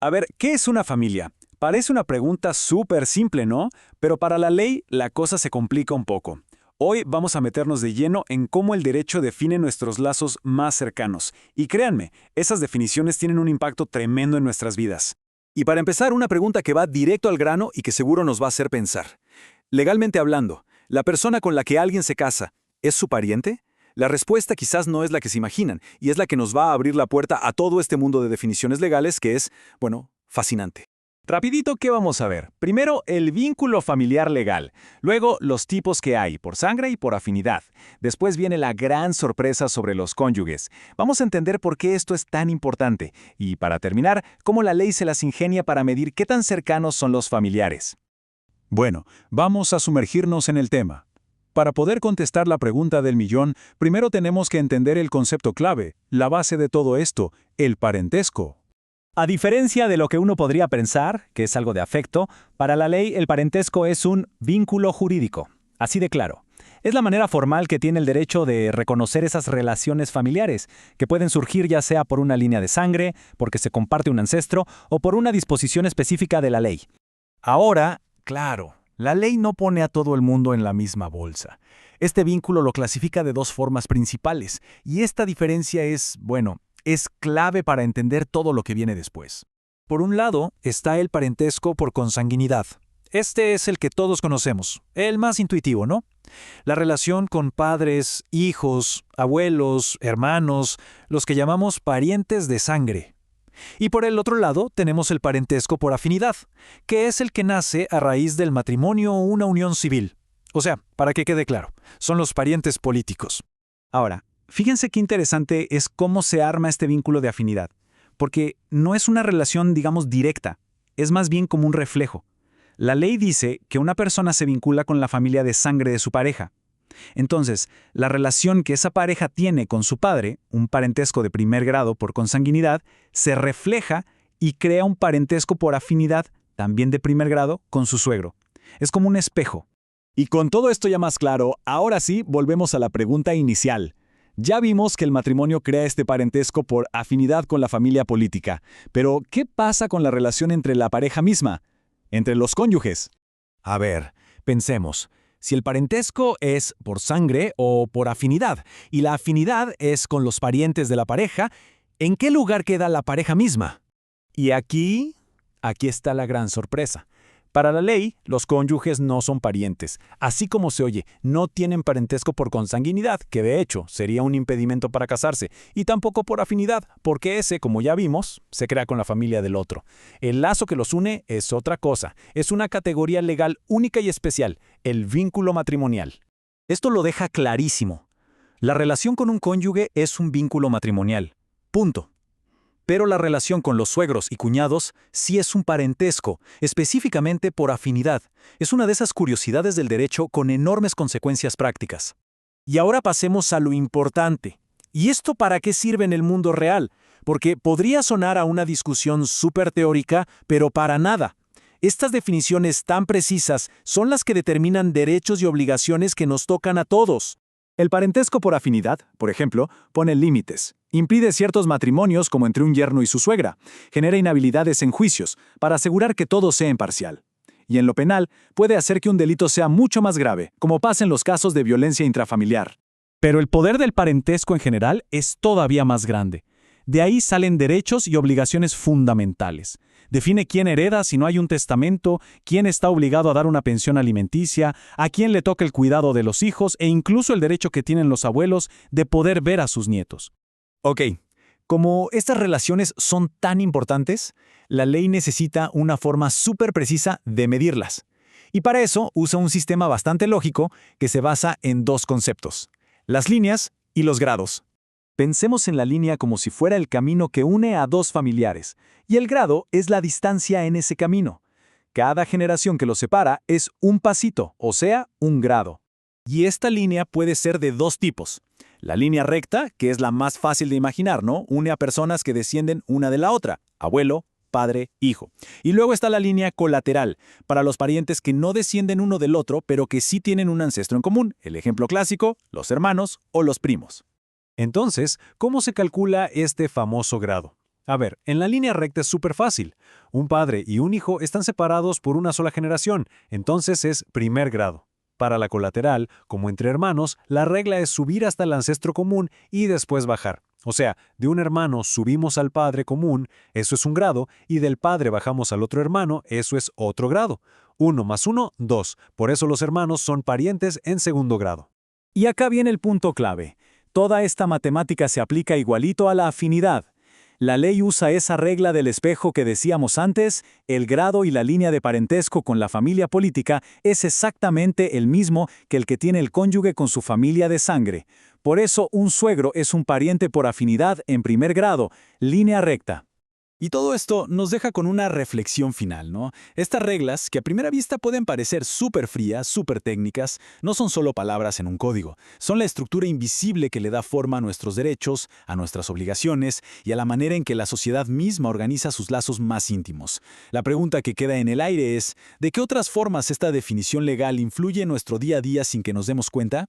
A ver, ¿qué es una familia? Parece una pregunta súper simple, ¿no? Pero para la ley la cosa se complica un poco. Hoy vamos a meternos de lleno en cómo el derecho define nuestros lazos más cercanos. Y créanme, esas definiciones tienen un impacto tremendo en nuestras vidas. Y para empezar, una pregunta que va directo al grano y que seguro nos va a hacer pensar. Legalmente hablando, ¿la persona con la que alguien se casa es su pariente? La respuesta quizás no es la que se imaginan, y es la que nos va a abrir la puerta a todo este mundo de definiciones legales que es, bueno, fascinante. Rapidito, ¿qué vamos a ver? Primero, el vínculo familiar legal. Luego, los tipos que hay, por sangre y por afinidad. Después viene la gran sorpresa sobre los cónyuges. Vamos a entender por qué esto es tan importante. Y para terminar, cómo la ley se las ingenia para medir qué tan cercanos son los familiares. Bueno, vamos a sumergirnos en el tema. Para poder contestar la pregunta del millón, primero tenemos que entender el concepto clave, la base de todo esto, el parentesco. A diferencia de lo que uno podría pensar, que es algo de afecto, para la ley el parentesco es un vínculo jurídico. Así de claro. Es la manera formal que tiene el derecho de reconocer esas relaciones familiares, que pueden surgir ya sea por una línea de sangre, porque se comparte un ancestro, o por una disposición específica de la ley. Ahora, claro, la ley no pone a todo el mundo en la misma bolsa. Este vínculo lo clasifica de dos formas principales, y esta diferencia es clave para entender todo lo que viene después. Por un lado, está el parentesco por consanguinidad. Este es el que todos conocemos, el más intuitivo, ¿no? La relación con padres, hijos, abuelos, hermanos, los que llamamos parientes de sangre. Y por el otro lado tenemos el parentesco por afinidad, que es el que nace a raíz del matrimonio o una unión civil. O sea, para que quede claro, son los parientes políticos. Ahora, fíjense qué interesante es cómo se arma este vínculo de afinidad, porque no es una relación, digamos, directa, es más bien como un reflejo. La ley dice que una persona se vincula con la familia de sangre de su pareja. Entonces, la relación que esa pareja tiene con su padre, un parentesco de primer grado por consanguinidad, se refleja y crea un parentesco por afinidad, también de primer grado, con su suegro. Es como un espejo. Y con todo esto ya más claro, ahora sí volvemos a la pregunta inicial. Ya vimos que el matrimonio crea este parentesco por afinidad con la familia política, pero ¿qué pasa con la relación entre la pareja misma? Entre los cónyuges. A ver, pensemos. Si el parentesco es por sangre o por afinidad, y la afinidad es con los parientes de la pareja, ¿en qué lugar queda la pareja misma? Y aquí está la gran sorpresa. Para la ley, los cónyuges no son parientes. Así como se oye, no tienen parentesco por consanguinidad, que de hecho sería un impedimento para casarse, y tampoco por afinidad, porque ese, como ya vimos, se crea con la familia del otro. El lazo que los une es otra cosa, es una categoría legal única y especial, el vínculo matrimonial. Esto lo deja clarísimo. La relación con un cónyuge es un vínculo matrimonial. Punto. Pero la relación con los suegros y cuñados sí es un parentesco, específicamente por afinidad. Es una de esas curiosidades del derecho con enormes consecuencias prácticas. Y ahora pasemos a lo importante. ¿Y esto para qué sirve en el mundo real? Porque podría sonar a una discusión súper teórica, pero para nada. Estas definiciones tan precisas son las que determinan derechos y obligaciones que nos tocan a todos. El parentesco por afinidad, por ejemplo, pone límites. Impide ciertos matrimonios como entre un yerno y su suegra. Genera inhabilidades en juicios para asegurar que todo sea imparcial. Y en lo penal, puede hacer que un delito sea mucho más grave, como pasa en los casos de violencia intrafamiliar. Pero el poder del parentesco en general es todavía más grande. De ahí salen derechos y obligaciones fundamentales. Define quién hereda si no hay un testamento, quién está obligado a dar una pensión alimenticia, a quién le toca el cuidado de los hijos e incluso el derecho que tienen los abuelos de poder ver a sus nietos. Ok, como estas relaciones son tan importantes, la ley necesita una forma súper precisa de medirlas. Y para eso usa un sistema bastante lógico que se basa en dos conceptos: las líneas y los grados. Pensemos en la línea como si fuera el camino que une a dos familiares, y el grado es la distancia en ese camino. Cada generación que los separa es un pasito, o sea, un grado. Y esta línea puede ser de dos tipos. La línea recta, que es la más fácil de imaginar, ¿no? Une a personas que descienden una de la otra, abuelo, padre, hijo. Y luego está la línea colateral, para los parientes que no descienden uno del otro, pero que sí tienen un ancestro en común. El ejemplo clásico, los hermanos o los primos. Entonces, ¿cómo se calcula este famoso grado? A ver, en la línea recta es súper fácil. Un padre y un hijo están separados por una sola generación, entonces es primer grado. Para la colateral, como entre hermanos, la regla es subir hasta el ancestro común y después bajar. O sea, de un hermano subimos al padre común, eso es un grado, y del padre bajamos al otro hermano, eso es otro grado. 1 más 1, 2. Por eso los hermanos son parientes en segundo grado. Y acá viene el punto clave. Toda esta matemática se aplica igualito a la afinidad. La ley usa esa regla del espejo que decíamos antes, el grado y la línea de parentesco con la familia política es exactamente el mismo que el que tiene el cónyuge con su familia de sangre. Por eso un suegro es un pariente por afinidad en primer grado, línea recta. Y todo esto nos deja con una reflexión final, ¿no? Estas reglas, que a primera vista pueden parecer súper frías, súper técnicas, no son solo palabras en un código, son la estructura invisible que le da forma a nuestros derechos, a nuestras obligaciones y a la manera en que la sociedad misma organiza sus lazos más íntimos. La pregunta que queda en el aire es, ¿de qué otras formas esta definición legal influye en nuestro día a día sin que nos demos cuenta?